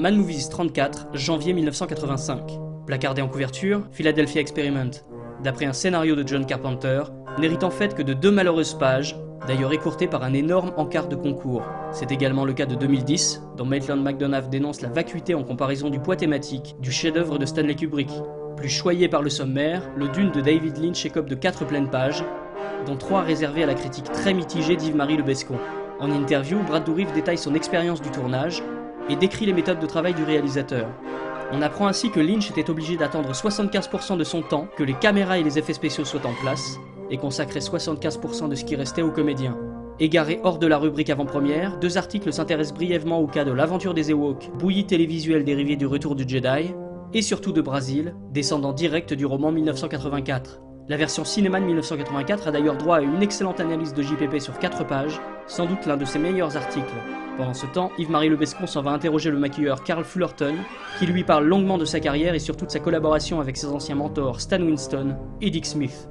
Mad Movies 34, janvier 1985. Placardé en couverture, Philadelphia Experiment, d'après un scénario de John Carpenter, n'hérite en fait que de 2 malheureuses pages, d'ailleurs écourtées par un énorme encart de concours. C'est également le cas de 2010, dont Maitland McDonagh dénonce la vacuité en comparaison du poids thématique du chef-d'œuvre de Stanley Kubrick. Plus choyé par le sommaire, le Dune de David Lynch écope de 4 pleines pages, dont 3 réservées à la critique très mitigée d'Yves-Marie Le Bescon. En interview, Brad Dourif détaille son expérience du tournage et décrit les méthodes de travail du réalisateur. On apprend ainsi que Lynch était obligé d'attendre 75% de son temps que les caméras et les effets spéciaux soient en place, et consacrait 75% de ce qui restait aux comédiens. Égarés hors de la rubrique avant-première, 2 articles s'intéressent brièvement au cas de l'aventure des Ewoks, bouillie télévisuelle dérivée du Retour du Jedi, et surtout de Brazil, descendant direct du roman 1984. La version cinéma de 1984 a d'ailleurs droit à une excellente analyse de JPP sur 4 pages, sans doute l'un de ses meilleurs articles. Pendant ce temps, Yves-Marie Le Bescon s'en va interroger le maquilleur Carl Fullerton, qui lui parle longuement de sa carrière et surtout de sa collaboration avec ses anciens mentors Stan Winston et Dick Smith.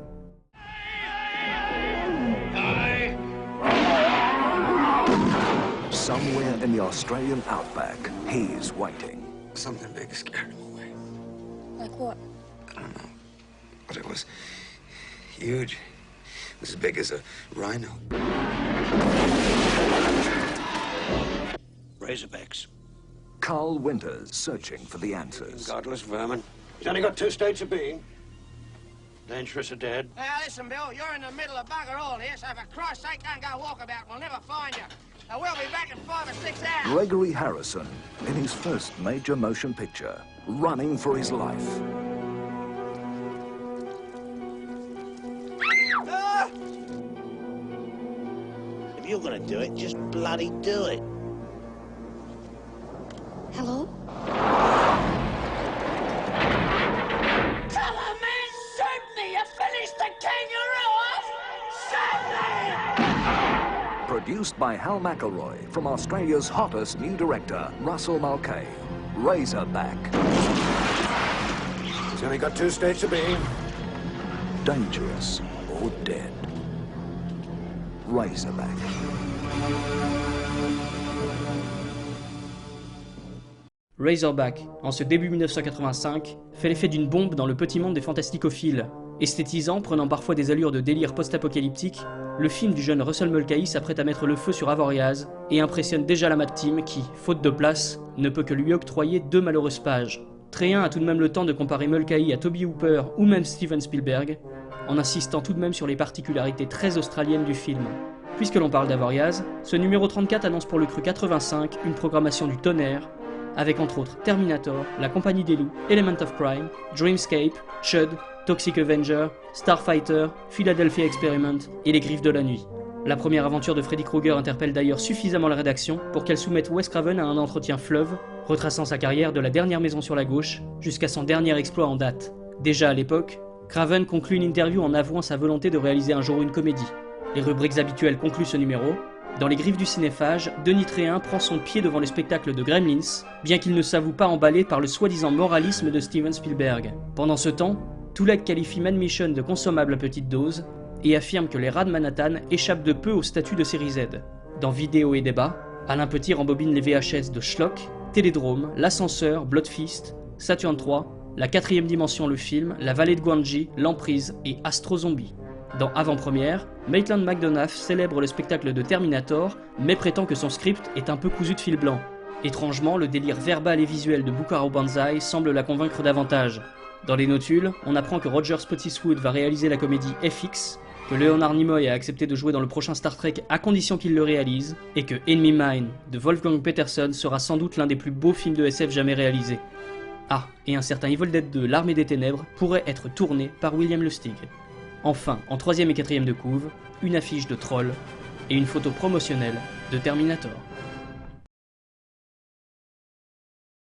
Somewhere in the Australian outback, he's waiting. Something big scared him away. Like what? I don't know. But it was huge. It was as big as a rhino. Razorbacks. Carl Winters searching for the answers. Godless vermin. He's only got 2 states of being. Dangerous or dead. Now listen, Bill, you're in the middle of bugger all here, so for Christ's sake, don't go walkabout. We'll never find you. Now we'll be back in 5 or 6 hours. Gregory Harrison in his first major motion picture, running for his life. If you're gonna do it, just bloody do it. Hello? Come on, man, shoot me! You finished the kangaroo off! Shoot me! Produced by Hal McElroy from Australia's hottest new director, Russell Mulcahy. Razorback. He's only got 2 states of being. Dangerous or dead. Razorback. Razorback, en ce début 1985, fait l'effet d'une bombe dans le petit monde des fantasticophiles. Esthétisant, prenant parfois des allures de délire post-apocalyptique, le film du jeune Russell Mulcahy s'apprête à mettre le feu sur Avoriaz et impressionne déjà la Mad Team qui, faute de place, ne peut que lui octroyer 2 malheureuses pages. Tréhin a tout de même le temps de comparer Mulcahy à Toby Hooper ou même Steven Spielberg, en insistant tout de même sur les particularités très australiennes du film. Puisque l'on parle d'Avoriaz, ce numéro 34 annonce pour le cru 85 une programmation du tonnerre, avec entre autres Terminator, La Compagnie des Loups, Element of Crime, Dreamscape, Chud, Toxic Avenger, Starfighter, Philadelphia Experiment et Les Griffes de la Nuit. La première aventure de Freddy Krueger interpelle d'ailleurs suffisamment la rédaction pour qu'elle soumette Wes Craven à un entretien fleuve, retraçant sa carrière de la dernière maison sur la gauche jusqu'à son dernier exploit en date. Déjà à l'époque, Craven conclut une interview en avouant sa volonté de réaliser un jour une comédie. Les rubriques habituelles concluent ce numéro. Dans les griffes du cinéphage, Denis Tréhin prend son pied devant le spectacle de Gremlins, bien qu'il ne s'avoue pas emballé par le soi-disant moralisme de Steven Spielberg. Pendant ce temps, Touleg qualifie Mad Mission de consommable à petite dose et affirme que les rats de Manhattan échappent de peu au statut de série Z. Dans Vidéo et Débat, Alain Petit rembobine les VHS de Schlock, Télédrome, L'Ascenseur, Bloodfist, Saturn 3, La 4ème dimension le film, La Vallée de Gwangi, L'Emprise et Astro Zombie. Dans Avant-première, Maitland McDonagh célèbre le spectacle de Terminator, mais prétend que son script est un peu cousu de fil blanc. Étrangement, le délire verbal et visuel de Buckaroo Banzai semble la convaincre davantage. Dans les notules, on apprend que Roger Spottiswoode va réaliser la comédie FX, que Leonard Nimoy a accepté de jouer dans le prochain Star Trek à condition qu'il le réalise, et que Enemy Mine de Wolfgang Peterson sera sans doute l'un des plus beaux films de SF jamais réalisés. Ah, et un certain Evil Dead 2, L'Armée des Ténèbres, pourrait être tourné par William Lustig. Enfin, en 3ème et 4ème de couve, une affiche de Troll et une photo promotionnelle de Terminator.